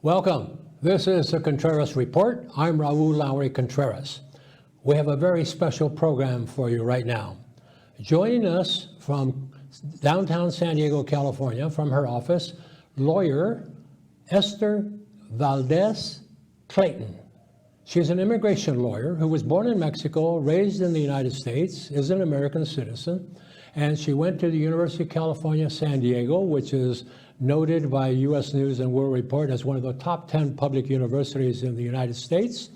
Welcome. This is the Contreras Report. I'm Raul Lowry Contreras. We have a very special program for you right now. Joining us from downtown San Diego, California, from her office, lawyer Esther Valdes Clayton. She's an immigration lawyer who was born in Mexico, raised in the United States, is an American citizen, and she went to the University of California, San Diego, which is noted by U.S. News and World Report as one of the top 10 public universities in the United States.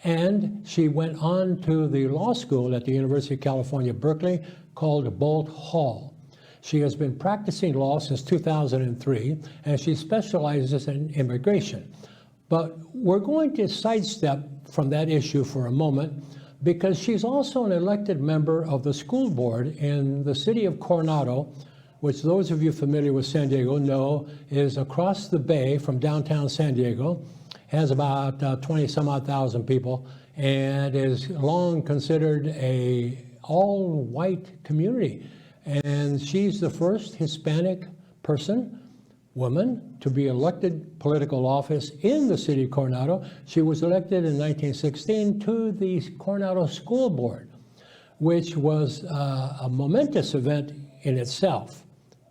And she went on to the law school at the University of California, Berkeley, called Boalt Hall. She has been practicing law since 2003, and she specializes in immigration. But we're going to sidestep from that issue for a moment because she's also an elected member of the school board in the city of Coronado, which those of you familiar with San Diego know is across the bay from downtown San Diego, has about 20 some odd thousand people, and is long considered a all-white community. And she's the first Hispanic woman, to be elected political office in the city of Coronado. She was elected in 1916 to the Coronado School Board, which was a momentous event in itself.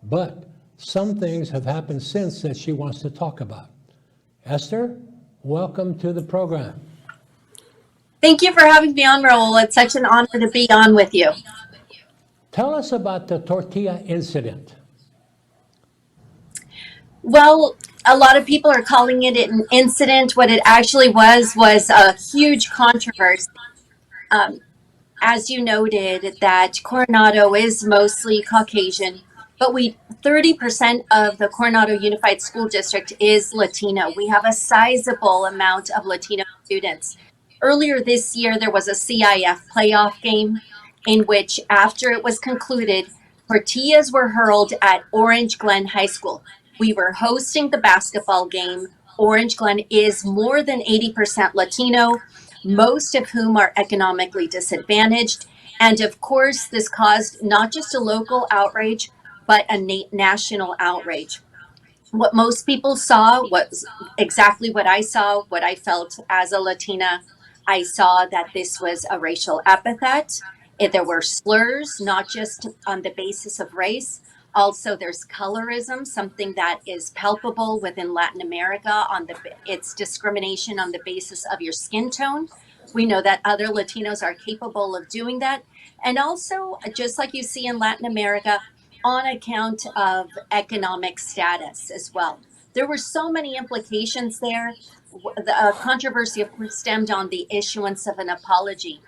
But some things have happened since that she wants to talk about. Esther, welcome to the program. Thank you for having me on, Raul. It's such an honor to be on with you. Tell us about the tortilla incident. Well, a lot of people are calling it an incident. What it actually was a huge controversy. As you noted, that Coronado is mostly Caucasian, but 30% of the Coronado Unified School District is Latino. We have a sizable amount of Latino students. Earlier this year, there was a CIF playoff game in which, after it was concluded, tortillas were hurled at Glen High School. We were hosting the basketball game. Glen is more than 80% Latino, most of whom are economically disadvantaged. And of course, this caused not just a local outrage, but a national outrage. What most people saw was exactly what I saw, what I felt as a Latina. I saw that this was a racial epithet. There were slurs, not just on the basis of race. Also, there's colorism, something that is palpable within Latin America. It's discrimination on the basis of your skin tone. We know that other Latinos are capable of doing that. And also, just like you see in Latin America, on account of economic status as well. There were so many implications there. The controversy, of course, stemmed on the issuance of an apology.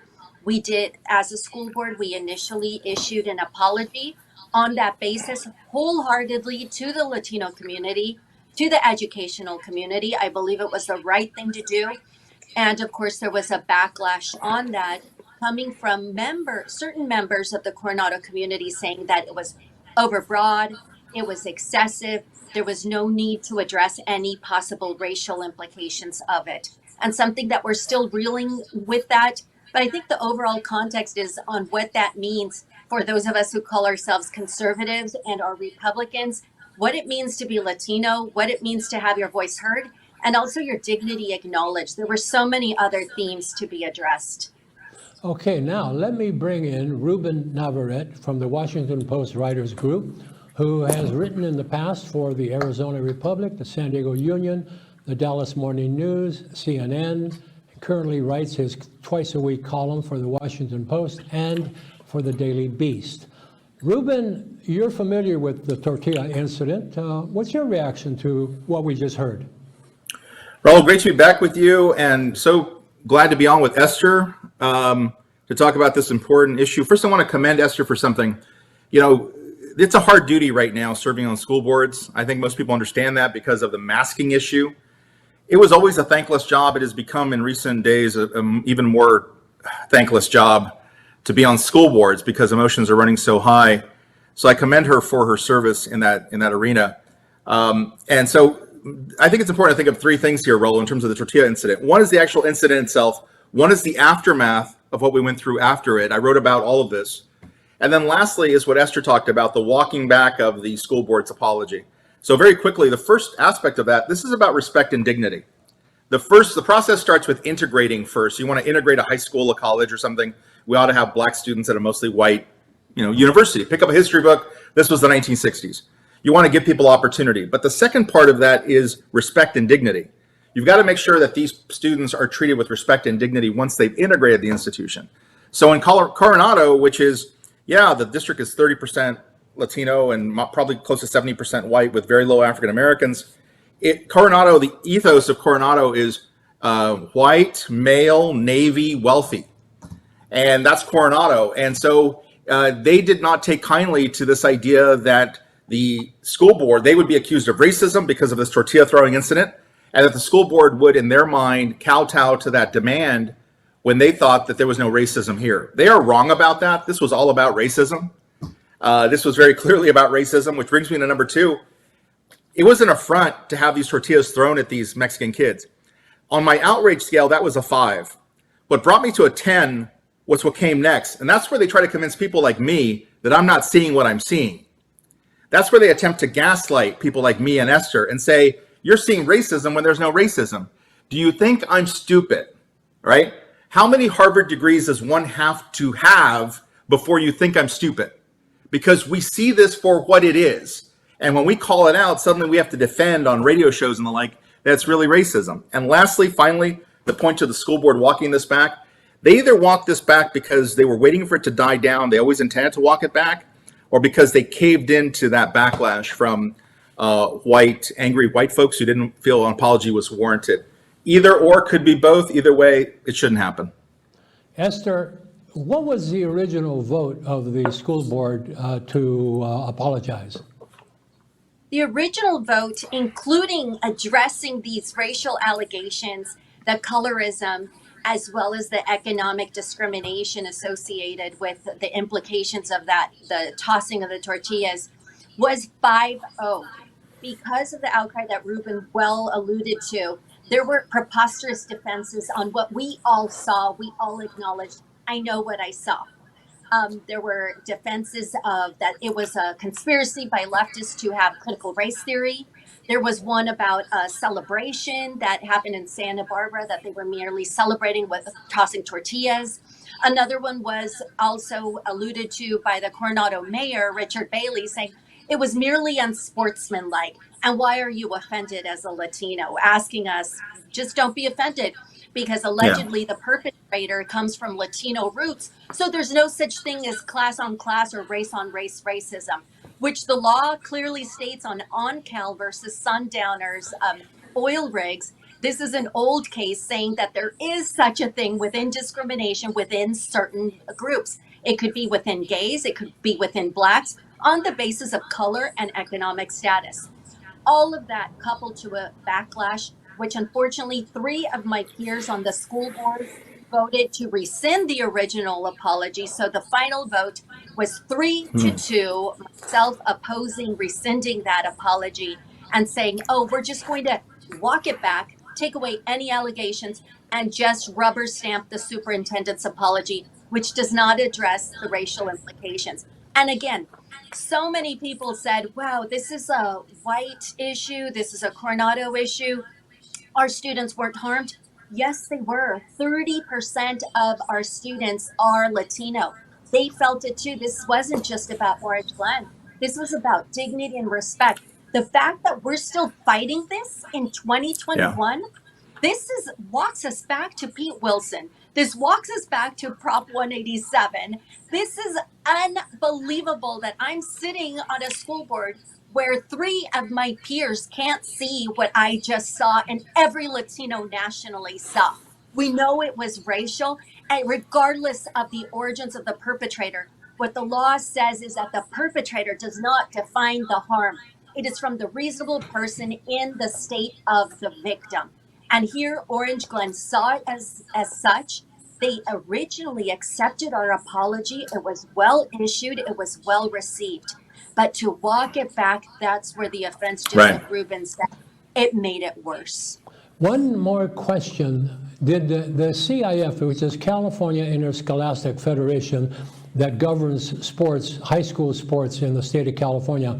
We did, as a school board, we initially issued an apology on that basis, wholeheartedly, to the Latino community, to the educational community. I believe it was the right thing to do. And of course, there was a backlash on that coming from certain members of the Coronado community saying that it was overbroad, it was excessive, there was no need to address any possible racial implications of it. And something that we're still reeling with that. But I think the overall context is on what that means for those of us who call ourselves conservatives and are Republicans, what it means to be Latino, what it means to have your voice heard, and also your dignity acknowledged. There were so many other themes to be addressed. Okay, now let me bring in Rubennavarette from the Washington Post Writers Group, who has written in the past for the Arizona Republic, the San Diego Union, the Dallas Morning News, CNN, currently writes his twice-a-week column for the Washington Post and for the Daily Beast. Ruben, you're familiar with the tortilla incident. What's your reaction to what we just heard? Raul, great to be back with you, and so glad to be on with Esther to talk about this important issue. First, I want to commend Esther for something. You know, it's a hard duty right now serving on school boards. I think most people understand that because of the masking issue. It was always a thankless job. It has become in recent days an even more thankless job to be on school boards because emotions are running so high. So I commend her for her service in that arena. And so I think it's important to think of three things here, Raul, in terms of the tortilla incident. One is the actual incident itself. One is the aftermath of what we went through after it. I wrote about all of this. And then lastly is what Esther talked about, the walking back of the school board's apology. So very quickly, the first aspect of that, this is about respect and dignity. The process starts with integrating first. You want to integrate a high school, a college, or something. We ought to have black students at a mostly white, university. Pick up a history book. This was the 1960s. You want to give people opportunity. But the second part of that is respect and dignity. You've got to make sure that these students are treated with respect and dignity once they've integrated the institution. So in Coronado, which is, the district is 30% Latino and probably close to 70% white with very low African Americans. Coronado, the ethos of Coronado is white, male, Navy, wealthy. And that's Coronado. And so they did not take kindly to this idea that the school board, they would be accused of racism because of this tortilla throwing incident, and that the school board would, in their mind, kowtow to that demand when they thought that there was no racism here. They are wrong about that. This was all about racism. This was very clearly about racism, which brings me to number 2. It was an affront to have these tortillas thrown at these Mexican kids. On my outrage scale, that was a 5. What brought me to a 10 was what came next. And that's where they try to convince people like me that I'm not seeing what I'm seeing. That's where they attempt to gaslight people like me and Esther and say, you're seeing racism when there's no racism. Do you think I'm stupid, right? How many Harvard degrees does one have to have before you think I'm stupid? Because we see this for what it is. And when we call it out, suddenly we have to defend on radio shows and the like that it's really racism. And lastly, finally, the point to the school board walking this back, they either walked this back because they were waiting for it to die down, they always intended to walk it back, or because they caved into that backlash from angry white folks who didn't feel an apology was warranted. Either or, could be both. Either way, it shouldn't happen. Esther, what was the original vote of the school board to apologize? The original vote, including addressing these racial allegations, the colorism, as well as the economic discrimination associated with the implications of that, the tossing of the tortillas, was 5-0. Because of the outcry that Ruben well alluded to, there were preposterous defenses on what we all saw, we all acknowledged. I know what I saw. There were defenses of that it was a conspiracy by leftists to have critical race theory. There was one about a celebration that happened in Santa Barbara that they were merely celebrating with tossing tortillas. Another one was also alluded to by the Coronado mayor, Richard Bailey, saying it was merely unsportsmanlike. And why are you offended as a Latino? Asking us, just don't be offended, because allegedly the perpetrator comes from Latino roots. So there's no such thing as class on class or race on race racism, which the law clearly states on Cal versus Sundowners oil rigs. This is an old case saying that there is such a thing within discrimination within certain groups. It could be within gays, it could be within blacks, on the basis of color and economic status. All of that coupled to a backlash, which unfortunately 3 of my peers on the school board voted to rescind the original apology. So the final vote was 3-2, myself opposing rescinding that apology and saying, oh, we're just going to walk it back, take away any allegations, and just rubber stamp the superintendent's apology, which does not address the racial implications. And again, so many people said, wow, this is a white issue, this is a Coronado issue. Our students weren't harmed. Yes, they were. 30% of our students are Latino. They felt it too. This wasn't just about Orange Glen. This was about dignity and respect. The fact that we're still fighting this in 2021, this walks us back to Pete Wilson. This walks us back to Prop 187. This is unbelievable that I'm sitting on a school board where 3 of my peers can't see what I just saw and every Latino nationally saw. We know it was racial, and regardless of the origins of the perpetrator, what the law says is that the perpetrator does not define the harm. It is from the reasonable person in the state of the victim. And here, Orange Glen saw it as such. They originally accepted our apology. It was well issued. It was well received. But to walk it back, that's where the offense, just like Ruben said, it made it worse. One more question. Did the CIF, which is California Interscholastic Federation that governs sports, high school sports in the state of California,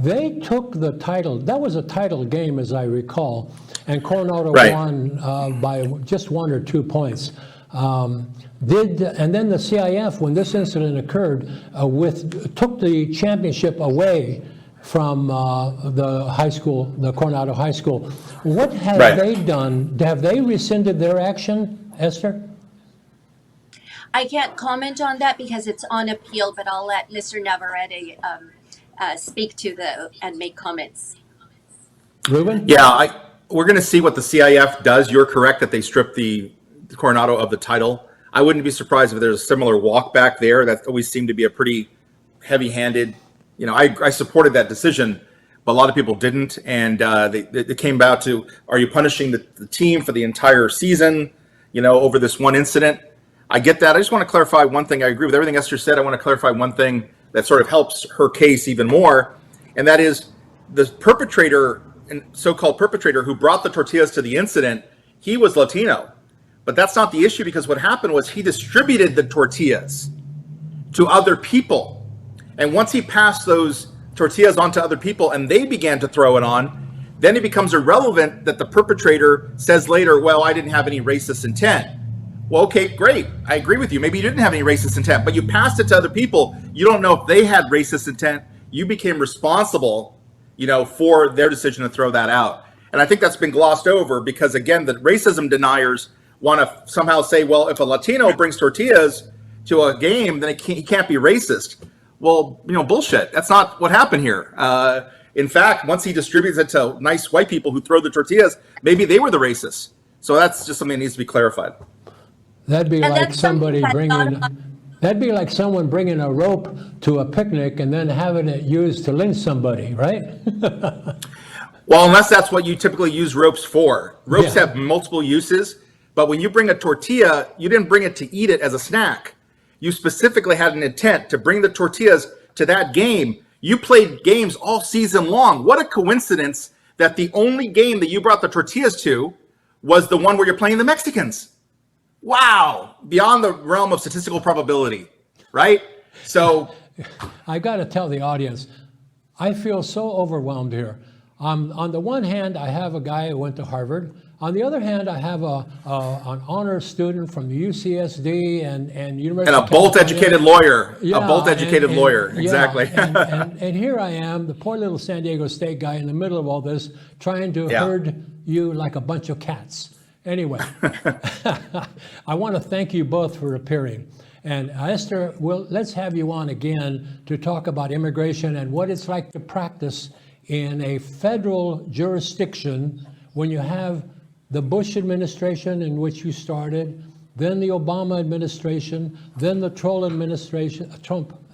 they took the title. That was a title game, as I recall, and Coronado Right. won by just 1 or 2 points. And then the CIF, when this incident occurred, took the championship away from the high school, the Coronado High School. What have Right. they done? Have they rescinded their action, Esther? I can't comment on that because it's on appeal, but I'll let Mr. Navarette speak to and make comments. Ruben? Yeah, we're going to see what the CIF does. You're correct that they stripped the Coronado of the title. I wouldn't be surprised if there's a similar walk back there. That always seemed to be a pretty heavy-handed. You know, I supported that decision, but a lot of people didn't, and they came back to, are you punishing the team for the entire season, you know, over this one incident? I get that. I just want to clarify one thing. I agree with everything Esther said. I want to clarify one thing that sort of helps her case even more, and that is the perpetrator, and so-called perpetrator who brought the tortillas to the incident, he was Latino. But that's not the issue, because what happened was he distributed the tortillas to other people. And once he passed those tortillas on to other people and they began to throw it on, then it becomes irrelevant that the perpetrator says later, well, I didn't have any racist intent. Well, okay, great. I agree with you. Maybe you didn't have any racist intent, but you passed it to other people. You don't know if they had racist intent. You became responsible, you know, for their decision to throw that out. And I think that's been glossed over because, again, the racism deniers want to somehow say, well, if a Latino brings tortillas to a game, then he can't be racist. Well, you know, bullshit. That's not what happened here. In fact, once he distributes it to nice white people who throw the tortillas, maybe they were the racists. So that's just something that needs to be clarified. That'd be And like that's something somebody that's bringing. not- That'd be like someone bringing a rope to a picnic and then having it used to lynch somebody, right? Well, unless that's what you typically use ropes for. Ropes Yeah. have multiple uses, but when you bring a tortilla, you didn't bring it to eat it as a snack. You specifically had an intent to bring the tortillas to that game. You played games all season long. What a coincidence that the only game that you brought the tortillas to was the one where you're playing the Mexicans. Wow. Beyond the realm of statistical probability, right? So I got to tell the audience, I feel so overwhelmed here. On the one hand, I have a guy who went to Harvard. On the other hand, I have an honor student from the UCSD and University and a of bolt-educated lawyer, Yeah, a bolt-educated and- lawyer, yeah, exactly. and here I am, the poor little San Diego State guy in the middle of all this, trying to Yeah. herd you like a bunch of cats. Anyway, I want to thank you both for appearing. And Esther, let's have you on again to talk about immigration and what it's like to practice in a federal jurisdiction when you have the Bush administration in which you started, then the Obama administration, then the Trump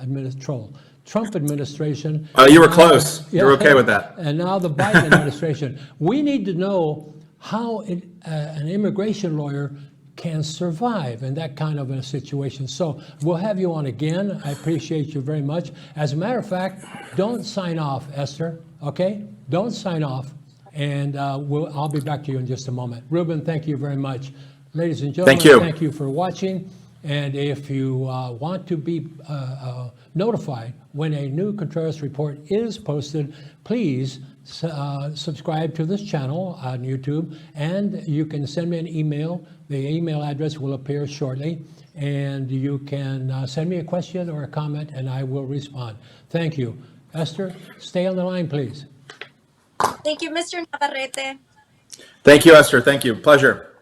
administration. Oh, you were close. You were okay with that. And now the Biden administration. We need to know how an immigration lawyer can survive in that kind of a situation. So we'll have you on again. I appreciate you very much. As a matter of fact, don't sign off, Esther, okay? Don't sign off. And I'll be back to you in just a moment. Ruben, thank you very much. Ladies and gentlemen, Thank you. for watching. And if you want to be notified when a new Contreras report is posted, please subscribe to this channel on YouTube. And you can send me an email. The email address will appear shortly. And you can send me a question or a comment, and I will respond. Thank you. Esther, stay on the line, please. Thank you, Mr. Navarrete. Thank you, Esther. Thank you. Pleasure.